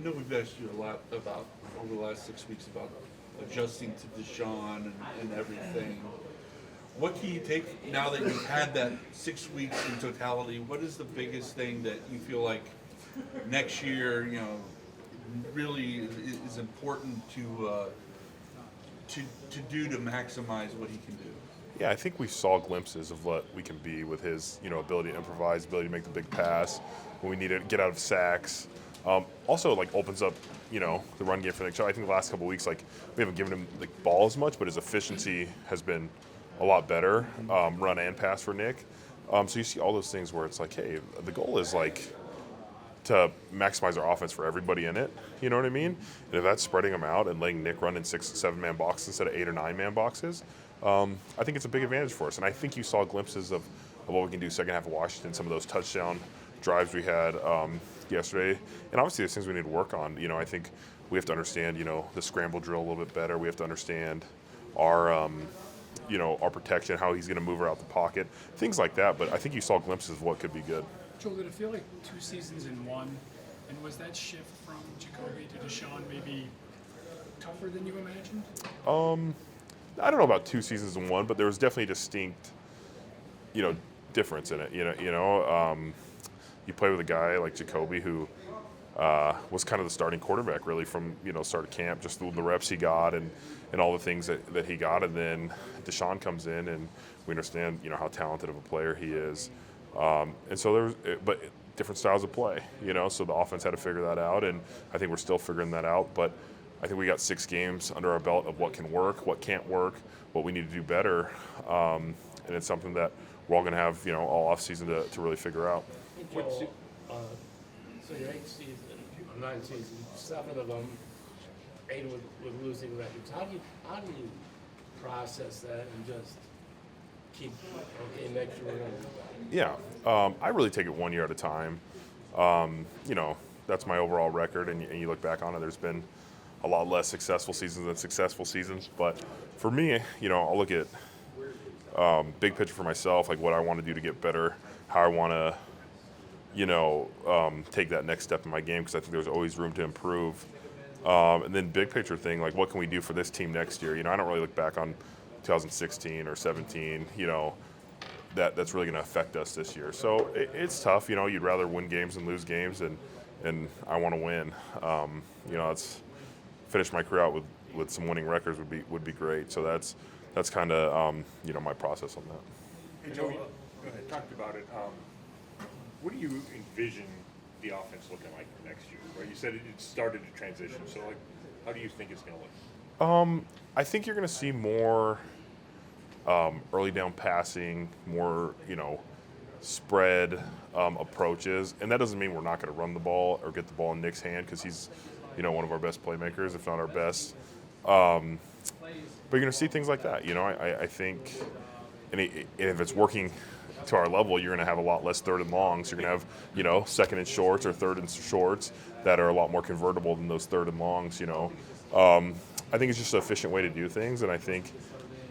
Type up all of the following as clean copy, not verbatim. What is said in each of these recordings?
I know we've asked you a lot about over the last 6 weeks about adjusting to Deshaun and everything. What can you take now that you've had that 6 weeks in totality? What is the biggest thing that you feel like next year, really is important to do to maximize what he can do? Yeah, I think we saw glimpses of what we can be with his, ability to improvise, ability to make the big pass when we need to get out of sacks. Also, like opens up, the run game for Nick Chubb. I think the last couple of weeks, like we haven't given him the ball as much, but his efficiency has been a lot better, run and pass for Nick. So you see all those things where it's like, hey, the goal is like to maximize our offense for everybody in it. You know what I mean? And if that's spreading them out and letting Nick run in 6 and 7 man boxes instead of 8 or 9 man boxes, I think it's a big advantage for us. And I think you saw glimpses of what we can do second half of Washington, some of those touchdown drives we had yesterday. And obviously there's things we need to work on. I think we have to understand, the scramble drill a little bit better. We have to understand our our protection, how he's going to move her out the pocket, things like that. But I think you saw glimpses of what could be good. Joel, did it feel like 2 seasons in one? And was that shift from Jacoby to Deshaun maybe tougher than you imagined? I don't know about 2 seasons in one, but there was definitely a distinct, difference in it. You play with a guy like Jacoby who was kind of the starting quarterback really from start of camp, just the reps he got and all the things that he got, and then Deshaun comes in and we understand how talented of a player he is, and so but different styles of play, so the offense had to figure that out, and I think we're still figuring that out, but I think we got 6 games under our belt of what can work, what can't work, what we need to do better, and it's something that we're all going to have all off season to really figure out. Joel, so your 8 seasons, or 9 seasons, 7 of them, 8 with losing records. How do you process that and just keep next year we're going to? Yeah, I really take it 1 year at a time. That's my overall record, and you look back on it. There's been a lot less successful seasons than successful seasons, but for me, I'll look at big picture for myself, like what I want to do to get better, how I want to take that next step in my game, because I think there's always room to improve. And then big picture thing, like what can we do for this team next year? I don't really look back on 2016 or 17, that's really going to affect us this year. So it's tough, you'd rather win games than lose games, and I want to win. It's finish my career out with some winning records would be great. So that's kind of my process on that. Hey, Joe, you talked about it. What do you envision the offense looking like next year? Right, you said it started to transition. So, like, how do you think it's going to look? I think you're going to see more early down passing, more spread approaches, and that doesn't mean we're not going to run the ball or get the ball in Nick's hand, because he's one of our best playmakers, if not our best. But you're going to see things like that. I think, and if it's working to our level, you're going to have a lot less third and longs. You're going to have, second and shorts or third and shorts that are a lot more convertible than those third and longs. I think it's just an efficient way to do things, and I think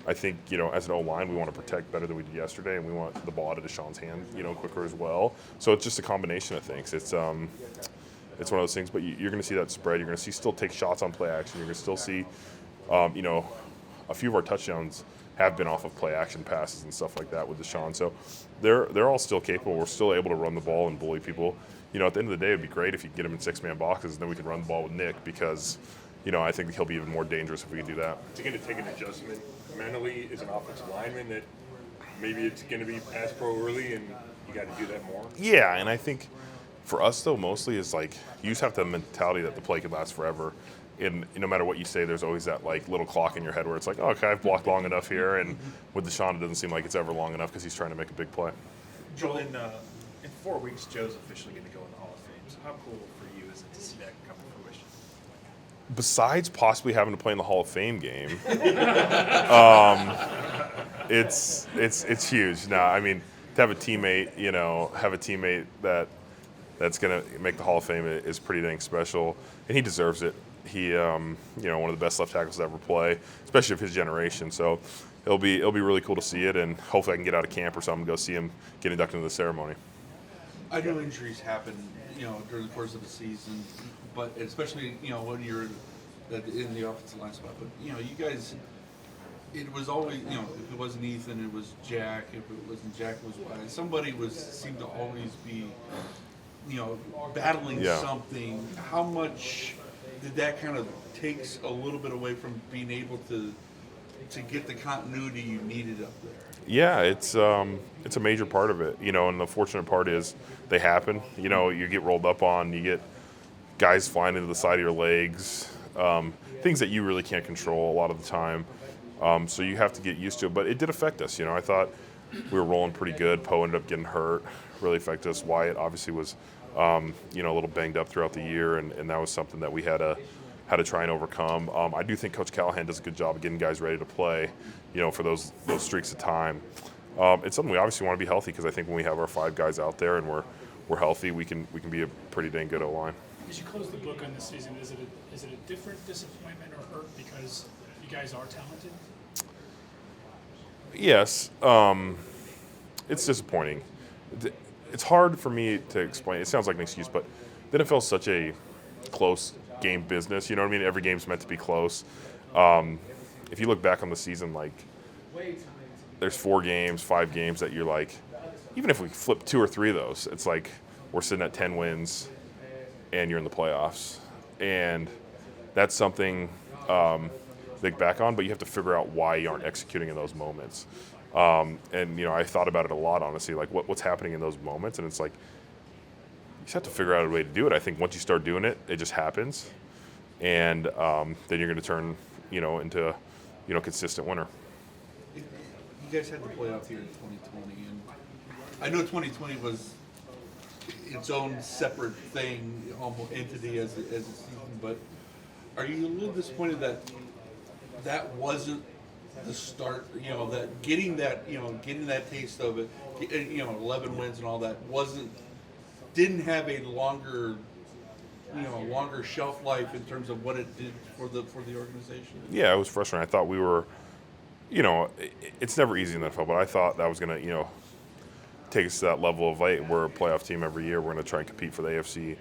as an O-line, we want to protect better than we did yesterday, and we want the ball out of Deshaun's hand, quicker as well. So it's just a combination of things. It's one of those things, but you're going to see that spread. You're going to see still take shots on play action. You're going to still see, a few of our touchdowns have been off of play action passes and stuff like that with Deshaun. So they're all still capable. We're still able to run the ball and bully people. At the end of the day, it'd be great if you could get him in 6-man boxes, and then we can run the ball with Nick, because I think he'll be even more dangerous if we can do that. Is it going to take an adjustment mentally as an offensive lineman that maybe it's going to be pass pro early and you got to do that more? Yeah, and I think for us, though, mostly is like you just have the mentality that the play could last forever. And no matter what you say, there's always that like little clock in your head where it's like, oh, okay, I've blocked long enough here. And with Deshaun, it doesn't seem like it's ever long enough because he's trying to make a big play. Joel, in 4 weeks, Joe's officially going to go in the Hall of Fame. So how cool for you is it to see that come to fruition? Besides possibly having to play in the Hall of Fame game, it's huge. Now, I mean, to have a teammate, that's going to make the Hall of Fame is pretty dang special, and he deserves it. He, one of the best left tackles to ever play, especially of his generation. So it'll be really cool to see it, and hopefully I can get out of camp or something and go see him get inducted into the ceremony. I know injuries happen, during the course of the season, but especially, when you're in the offensive line spot. But, you guys, it was always, if it wasn't Ethan, it was Jack. If it wasn't Jack, it was Wyatt. Somebody seemed to always be, battling Yeah. something. How much did that kind of takes a little bit away from being able to get the continuity you needed up there? Yeah, it's a major part of it, and the fortunate part is they happen. You get rolled up on, you get guys flying into the side of your legs, things that you really can't control a lot of the time. So you have to get used to it. But it did affect us. I thought we were rolling pretty good. Poe ended up getting hurt, really affected us. Wyatt obviously was, a little banged up throughout the year, and that was something that we had to try and overcome. I do think Coach Callahan does a good job of getting guys ready to play, for those streaks of time. It's something we obviously want to be healthy, because I think when we have our 5 guys out there and we're healthy, we can be a pretty dang good O-line. As you close the book on the season, is it a different disappointment or hurt because you guys are talented? Yes, it's disappointing. It's hard for me to explain. It sounds like an excuse, but the NFL is such a close game business. You know what I mean? Every game's meant to be close. If you look back on the season, like, there's 4 games, 5 games that you're like, even if we flip 2 or 3 of those, it's like we're sitting at 10 wins and you're in the playoffs. And that's something to look back on, but you have to figure out why you aren't executing in those moments. And I thought about it a lot, honestly, like what's happening in those moments. And it's like, you just have to figure out a way to do it. I think once you start doing it, it just happens. And then you're going to turn, into a consistent winner. You guys had the playoff here in 2020, and I know 2020 was its own separate thing, almost entity as a season. But are you a little disappointed that wasn't the start? That getting that taste of it, 11 wins and all that didn't have a longer shelf life in terms of what it did for the organization. Yeah, it was frustrating. I thought we were, it's never easy in the NFL, but I thought that was going to, take us to that level of, hey, we're a playoff team every year. We're going to try and compete for the AFC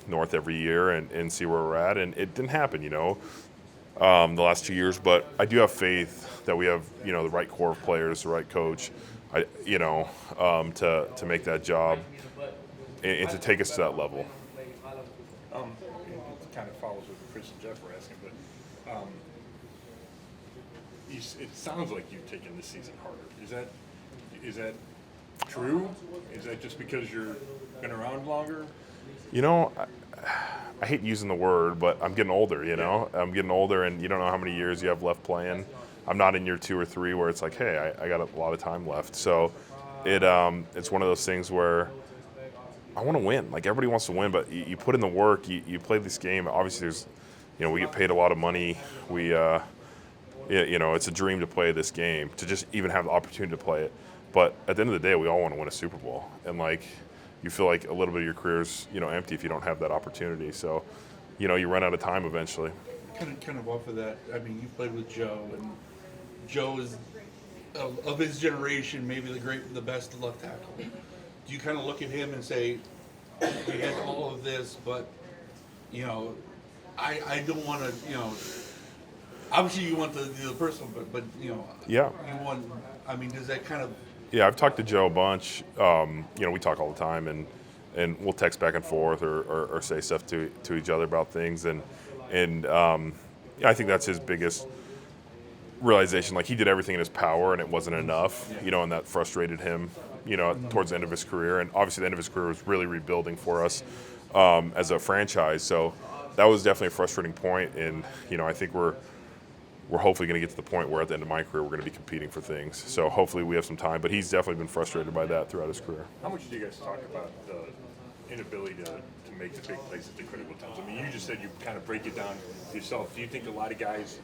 North every year and see where we're at. And it didn't happen, the last 2 years. But I do have faith that we have, the right core of players, the right coach, to make that job and to take us to that level. It kind of follows what Chris and Jeff were asking, but it sounds like you've taken this season harder. Is that true? Is that just because you've been around longer? I hate using the word, but I'm getting older, I'm getting older, and you don't know how many years you have left playing. I'm not in year 2 or 3 where it's like, hey, I got a lot of time left. So it's one of those things where I want to win. Like, everybody wants to win, but you put in the work, you play this game. Obviously, there's, we get paid a lot of money. It's a dream to play this game, to just even have the opportunity to play it. But at the end of the day, we all want to win a Super Bowl. And, you feel like a little bit of your career's, empty if you don't have that opportunity. So, you run out of time eventually. Kind of off of that, I mean, you played with Joe, and Joe is, of his generation, maybe the best left tackle. Do you kind of look at him and say, he had all of this, but, I don't want to, obviously you want the personal, but Yeah. you want, I mean, does that kind of... Yeah, I've talked to Joe a bunch. We talk all the time, and we'll text back and forth or say stuff to each other about things. And I think that's his biggest realization. Like, he did everything in his power, and it wasn't enough, and that frustrated him, towards the end of his career. And obviously the end of his career was really rebuilding for us as a franchise. So that was definitely a frustrating point. And, I think we're hopefully going to get to the point where at the end of my career we're going to be competing for things. So hopefully we have some time. But he's definitely been frustrated by that throughout his career. How much do you guys talk about the inability to make the big plays at the critical times? I mean, you just said you kind of break it down yourself. Do you think a lot of guys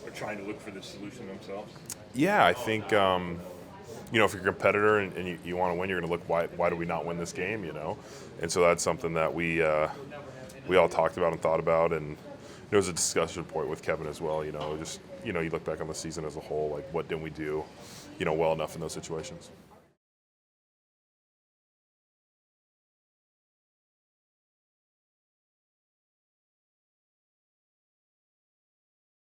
are trying to look for the solution themselves? Yeah, I think, if you're a competitor and you want to win, you're going to look, why do we not win this game, And so that's something that we all talked about and thought about. And there was a discussion point with Kevin as well, just, you look back on the season as a whole, like, what didn't we do, well enough in those situations.